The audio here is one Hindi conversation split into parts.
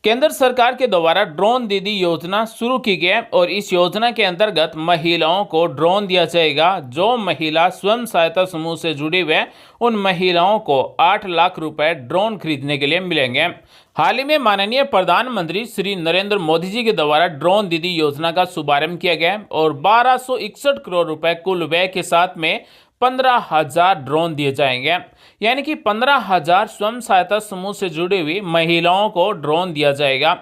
केंद्र सरकार के द्वारा ड्रोन दीदी योजना शुरू की गई है और इस योजना के अंतर्गत महिलाओं को ड्रोन दिया जाएगा। जो महिला स्वयं सहायता समूह से जुड़ी हुई है उन महिलाओं को 8 लाख रुपए ड्रोन खरीदने के लिए मिलेंगे। हाल ही में माननीय प्रधानमंत्री श्री नरेंद्र मोदी जी के द्वारा ड्रोन दीदी योजना का शुभारंभ किया गया और 1261 करोड़ रुपए कुल व्यय के साथ में 15,000 ड्रोन दिए जाएंगे। यानी कि 15,000 स्वयं सहायता समूह से जुड़ी हुई महिलाओं को ड्रोन दिया जाएगा।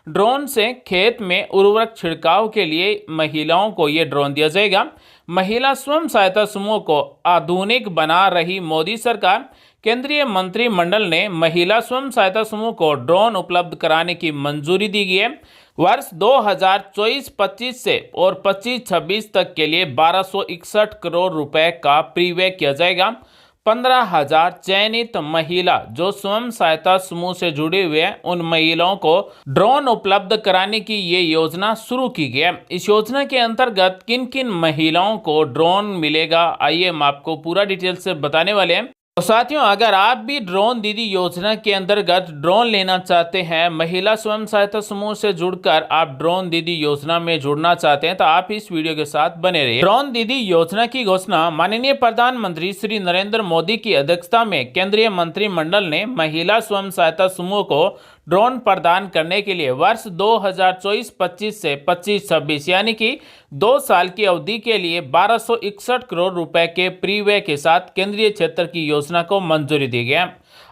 ड्रोन से खेत में उर्वरक छिड़काव के लिए महिलाओं को ये ड्रोन दिया जाएगा। महिला स्वयं सहायता समूह को आधुनिक बना रही मोदी सरकार। केंद्रीय मंत्रिमंडल ने महिला स्वयं सहायता समूह को ड्रोन उपलब्ध कराने की मंजूरी दी गई है। वर्ष 2024-25 से और 25-26 तक के लिए 1261 करोड़ रुपए का प्रीव्यय किया जाएगा। 15,000 चयनित महिला जो स्वयं सहायता समूह से जुड़े हुए हैं उन महिलाओं को ड्रोन उपलब्ध कराने की ये योजना शुरू की गई है। इस योजना के अंतर्गत किन किन महिलाओं को ड्रोन मिलेगा, आइए हम आपको पूरा डिटेल से बताने वाले हैं। तो साथियों, अगर आप भी ड्रोन दीदी योजना के अंतर्गत ड्रोन लेना चाहते हैं, महिला स्वयं सहायता समूह से जुड़कर आप ड्रोन दीदी योजना में जुड़ना चाहते हैं, तो आप इस वीडियो के साथ बने रहिए। ड्रोन दीदी योजना की घोषणा माननीय प्रधानमंत्री श्री नरेंद्र मोदी की अध्यक्षता में केंद्रीय मंत्रिमंडल ने महिला स्वयं सहायता समूह को ड्रोन प्रदान करने के लिए वर्ष 2024-25 से 25-26 यानी कि 2 साल की अवधि के लिए 1261 करोड़ रुपए के प्रीव्यय के साथ केंद्रीय क्षेत्र की योजना को मंजूरी दी गई।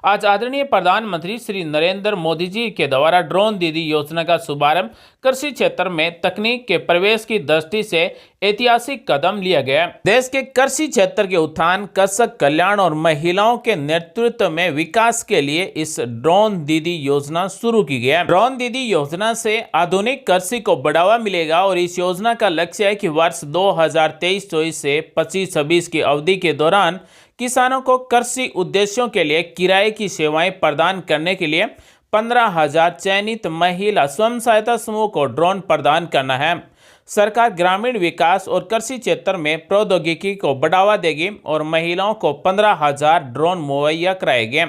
आज आदरणीय प्रधानमंत्री श्री नरेंद्र मोदी जी के द्वारा ड्रोन दीदी योजना का शुभारंभ कृषि क्षेत्र में तकनीक के प्रवेश की दृष्टि से ऐतिहासिक कदम लिया गया। देश के कृषि क्षेत्र के उत्थान, कृषक कल्याण और महिलाओं के नेतृत्व में विकास के लिए इस ड्रोन दीदी योजना शुरू की गई है। ड्रोन दीदी योजना से आधुनिक कृषि को बढ़ावा मिलेगा और इस योजना का लक्ष्य है कि वर्ष 2023-24 से 25-26 की अवधि के दौरान किसानों को कृषि उद्देश्यों के लिए किराए की सेवाएं प्रदान करने के लिए 15,000 चयनित महिला स्वयं सहायता समूह को ड्रोन प्रदान करना है। सरकार ग्रामीण विकास और कृषि क्षेत्र में प्रौद्योगिकी को बढ़ावा देगी और महिलाओं को 15,000 ड्रोन मुहैया कराएगी।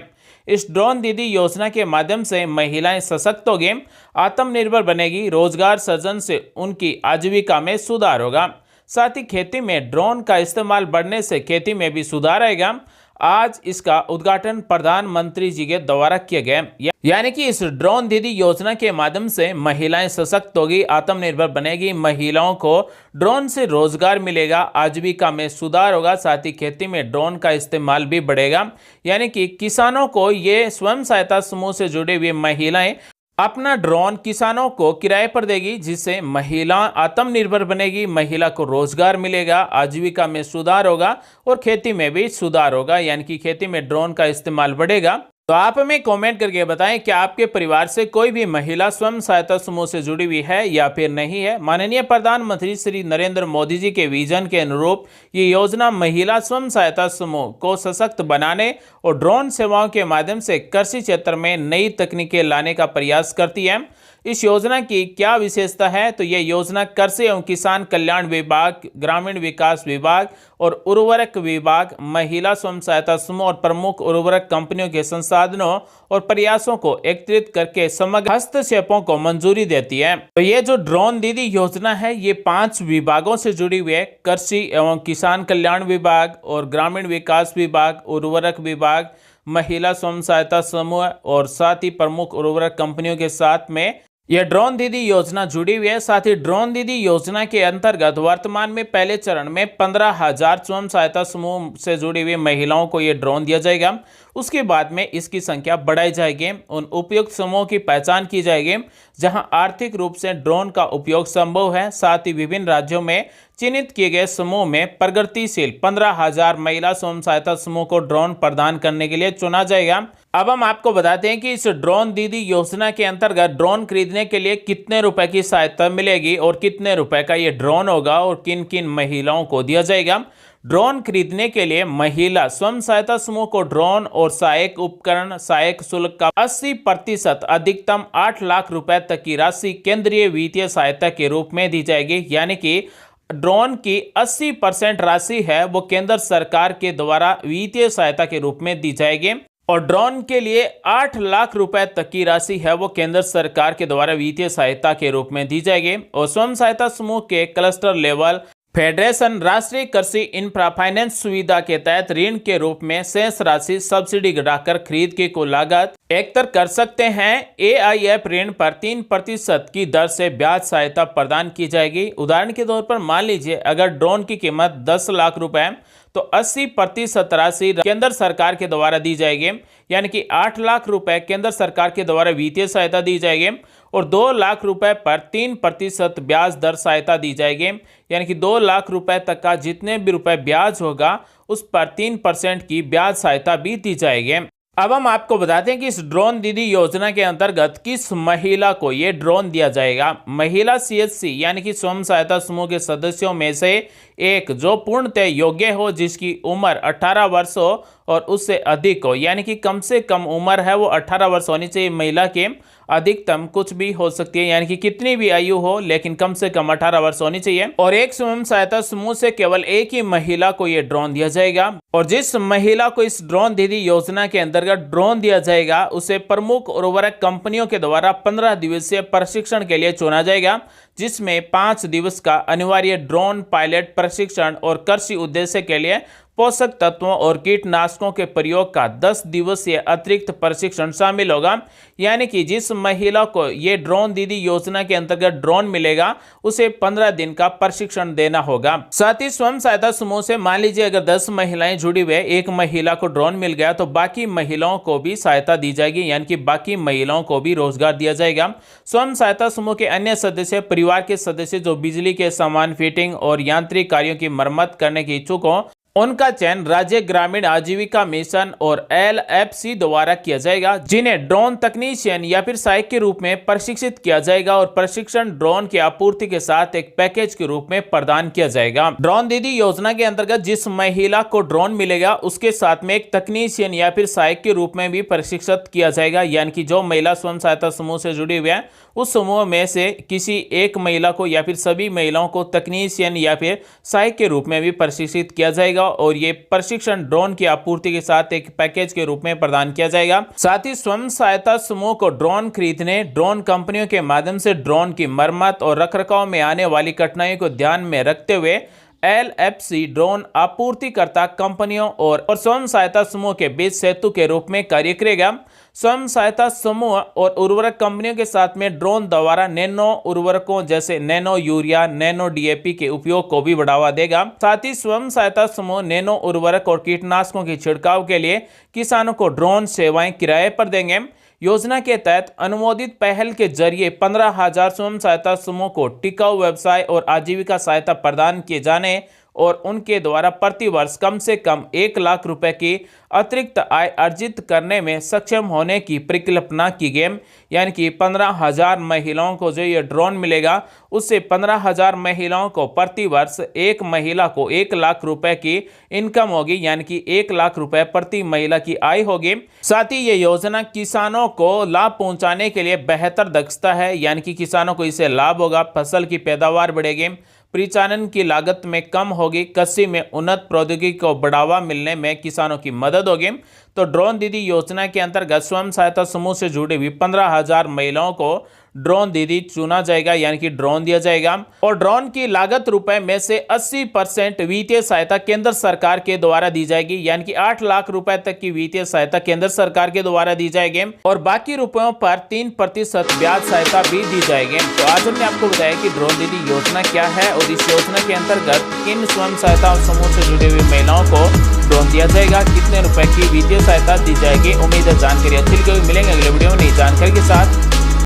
इस ड्रोन दीदी योजना के माध्यम से महिलाएं सशक्त होगी, आत्मनिर्भर बनेगी, रोजगार सृजन से उनकी आजीविका में सुधार होगा। साथ ही खेती में ड्रोन का इस्तेमाल बढ़ने से खेती में भी सुधार आएगा। आज इसका उद्घाटन प्रधानमंत्री जी के द्वारा किया गया। यानी कि इस ड्रोन दीदी योजना के माध्यम से महिलाएं सशक्त होगी, आत्मनिर्भर बनेगी, महिलाओं को ड्रोन से रोजगार मिलेगा, आजीविका में सुधार होगा, साथ ही खेती में ड्रोन का इस्तेमाल भी बढ़ेगा। यानी कि किसानों को ये स्वयं सहायता समूह से जुड़ी हुई महिलाएं अपना ड्रोन किसानों को किराए पर देगी, जिससे महिला आत्मनिर्भर बनेगी, महिला को रोजगार मिलेगा, आजीविका में सुधार होगा और खेती में भी सुधार होगा। यानी कि खेती में ड्रोन का इस्तेमाल बढ़ेगा। तो आप हमें कमेंट करके बताएं कि आपके परिवार से कोई भी महिला स्वयं सहायता समूह से जुड़ी हुई है या फिर नहीं है। माननीय प्रधानमंत्री श्री नरेंद्र मोदी जी के विजन के अनुरूप ये योजना महिला स्वयं सहायता समूह को सशक्त बनाने और ड्रोन सेवाओं के माध्यम से कृषि क्षेत्र में नई तकनीकें लाने का प्रयास करती है। इस योजना की क्या विशेषता है? तो यह योजना कृषि एवं किसान कल्याण विभाग, ग्रामीण विकास विभाग और उर्वरक विभाग, महिला स्वयं सहायता समूह और प्रमुख उर्वरक कंपनियों के संसाधनों और प्रयासों को एकत्रित करके समग्र हस्तक्षेपों को मंजूरी देती है। तो ये जो ड्रोन दीदी योजना है ये 5 विभागों से जुड़ी हुई है। कृषि एवं किसान कल्याण विभाग और ग्रामीण विकास विभाग, उर्वरक विभाग, महिला स्वयं सहायता समूह और साथ ही प्रमुख उर्वरक कंपनियों के साथ में यह ड्रोन दीदी योजना जुड़ी हुई है। साथ ही ड्रोन दीदी योजना के अंतर्गत वर्तमान में पहले चरण में 15,000 स्वयं सहायता समूह से जुड़ी हुई महिलाओं को यह ड्रोन दिया जाएगा। उसके बाद में इसकी संख्या बढ़ाई जाएगी। उन उपयुक्त समूहों की पहचान की जाएगी जहां आर्थिक रूप से ड्रोन का उपयोग संभव है। साथ ही विभिन्न राज्यों में चिन्हित किए गए समूह में प्रगतिशील 15,000 महिला स्वयं सहायता समूह को ड्रोन प्रदान करने के लिए चुना जाएगा। अब हम आपको बताते हैं कि इस ड्रोन दीदी योजना के अंतर्गत ड्रोन खरीदने के लिए कितने रुपए की सहायता मिलेगी और कितने रुपए का ये ड्रोन होगा और किन किन महिलाओं को दिया जाएगा। ड्रोन खरीदने के लिए महिला स्वयं सहायता समूह को ड्रोन और सहायक उपकरण सहायक शुल्क का 80% अधिकतम 8 लाख रुपए तक की राशि केंद्रीय वित्तीय सहायता के रूप में दी जाएगी। यानी कि ड्रोन की 80% राशि है वो केंद्र सरकार के द्वारा वित्तीय सहायता के रूप में दी जाएगी। और ड्रोन के लिए 8 लाख रुपए तक की राशि है वो केंद्र सरकार के द्वारा वित्तीय सहायता के रूप में दी जाएगी। और स्वयं सहायता समूह के क्लस्टर लेवल फेडरेशन राष्ट्रीय कृषि इंफ्रा फाइनेंस सुविधा के तहत ऋण के रूप में शेष राशि सब्सिडी घटाकर खरीद की कुल लागत एकत्र कर सकते हैं। AIF ऋण पर 3% की दर से ब्याज सहायता प्रदान की जाएगी। उदाहरण के तौर पर मान लीजिए अगर ड्रोन की कीमत 10 लाख रुपए तो 80% राशि केंद्र सरकार के द्वारा दी जाएगी, यानी कि 8 लाख रुपए केंद्र सरकार के द्वारा वित्तीय सहायता दी जाएगी और 2 लाख रुपए पर 3% ब्याज दर सहायता दी जाएगी, यानी कि 2 लाख रुपए तक का जितने भी रुपए ब्याज होगा उस पर 3% की ब्याज सहायता भी दी जाएगी। अब हम आपको बताते हैं कि इस ड्रोन दीदी योजना के अंतर्गत किस महिला को ये ड्रोन दिया जाएगा। महिला CHC यानी कि स्वयं सहायता समूह के सदस्यों में से एक जो पूर्णतः योग्य हो, जिसकी उम्र 18 वर्ष हो और उससे अधिक हो, यानी कि कम से कम उम्र है वो 18 वर्ष होनी चाहिए महिला के, अधिकतम कुछ भी हो सकती है, यानी कि कितनी भी आयु हो लेकिन कम से कम 18 वर्ष होनी चाहिए। और एक स्वयं सहायता समूह से केवल एक ही महिला को यह ड्रोन दिया जाएगा। और जिस महिला को इस ड्रोन दीदी योजना के अंतर्गत ड्रोन दिया जाएगा उसे प्रमुख उर्वरक कंपनियों के द्वारा 15 दिवसीय प्रशिक्षण के लिए चुना जाएगा, जिसमें 5 दिवस का अनिवार्य ड्रोन पायलट प्रशिक्षण और कृषि उद्देश्य के लिए पोषक तत्वों और कीटनाशकों के प्रयोग का 10 दिवसीय अतिरिक्त प्रशिक्षण शामिल होगा। यानी कि जिस महिला को ये ड्रोन दीदी योजना के अंतर्गत ड्रोन मिलेगा उसे 15 दिन का प्रशिक्षण देना होगा। साथ ही स्वयं सहायता समूह से मान लीजिए अगर 10 महिलाएं जुड़ी हुई, एक महिला को ड्रोन मिल गया तो बाकी महिलाओं को भी सहायता दी जाएगी, यानी कि बाकी महिलाओं को भी रोजगार दिया जाएगा। स्वयं सहायता समूह के अन्य सदस्य परिवार के सदस्य जो बिजली के सामान फिटिंग और यांत्रिक कार्यों की मरम्मत करने के इच्छुक हो उनका चयन राज्य ग्रामीण आजीविका मिशन और LFC द्वारा किया जाएगा, जिन्हें ड्रोन तकनीशियन या फिर सहायक के रूप में प्रशिक्षित किया जाएगा और प्रशिक्षण ड्रोन की आपूर्ति के साथ एक पैकेज के रूप में प्रदान किया जाएगा। ड्रोन दीदी योजना के अंतर्गत जिस महिला को ड्रोन मिलेगा उसके साथ में एक तकनीशियन या फिर सहायक के रूप में भी प्रशिक्षित किया जाएगा, यानी कि जो महिला स्वयं सहायता समूह से जुड़ी हुई है उस समूह में से किसी एक महिला को या फिर सभी महिलाओं को तकनीशियन या फिर सहायक के रूप में भी प्रशिक्षित किया जाएगा और ये प्रशिक्षण ड्रोन की आपूर्ति के साथ एक पैकेज के रूप में प्रदान किया जाएगा। साथ ही स्वयं सहायता समूह को ड्रोन खरीदने, ड्रोन कंपनियों के माध्यम से ड्रोन की मरम्मत और रखरखाव में आने वाली कठिनाइयों को ध्यान में रखते हुए LFC ड्रोन आपूर्तिकर्ता कंपनियों और स्वयं सहायता समूह के बीच सेतु के रूप में कार्य करेगा। स्वयं सहायता समूह और उर्वरक कंपनियों के साथ में ड्रोन द्वारा नैनो उर्वरकों जैसे नैनो यूरिया, नैनो DAP के उपयोग को भी बढ़ावा देगा। साथ ही स्वयं सहायता समूह नैनो उर्वरक और कीटनाशकों की छिड़काव के लिए किसानों को ड्रोन सेवाएं किराए पर देंगे। योजना के तहत अनुमोदित पहल के जरिए 15,000 स्वयं सहायता समूह को टिकाऊ व्यवसाय और आजीविका सहायता प्रदान किए जाने और उनके द्वारा प्रति वर्ष कम से कम 1 लाख रुपए की अतिरिक्त आय अर्जित करने में सक्षम होने की परिकल्पना की गई। यानी कि 15,000 महिलाओं को जो ये ड्रोन मिलेगा उससे 15,000 महिलाओं को प्रति वर्ष एक महिला को 1 लाख रुपए की इनकम होगी, यानी कि 1 लाख रुपए प्रति महिला की आय होगी। साथ ही ये योजना किसानों को लाभ पहुंचाने के लिए बेहतर दक्षता है, यानी कि किसानों को इससे लाभ होगा, फसल की पैदावार बढ़ेगी, परिचालन की लागत में कम होगी, कृषि में उन्नत प्रौद्योगिकी को बढ़ावा मिलने में किसानों की मदद होगी। तो ड्रोन दीदी योजना के अंतर्गत स्वयं सहायता समूह से जुड़ी हुई 15,000 महिलाओं को ड्रोन दीदी चुना जाएगा, यानी कि ड्रोन दिया जाएगा। और ड्रोन की लागत रुपए में से 80% वित्तीय सहायता केंद्र सरकार के द्वारा दी जाएगी, यानी कि 8 लाख रुपए तक की वित्तीय सहायता केंद्र सरकार के द्वारा दी जाएगी और बाकी रुपयों पर 3% ब्याज सहायता भी दी जाएगी। तो आज हमने आपको बताया कि ड्रोन दीदी योजना क्या है और इस योजना के अंतर्गत किन स्वयं सहायता समूह से जुड़ी हुई महिलाओं को ड्रोन दिया जाएगा, कितने रुपए की वित्तीय सहायता दी जाएगी। उम्मीद है जानकारी अच्छी लगी। मिलेंगे अगले वीडियो में नई जानकारी के साथ।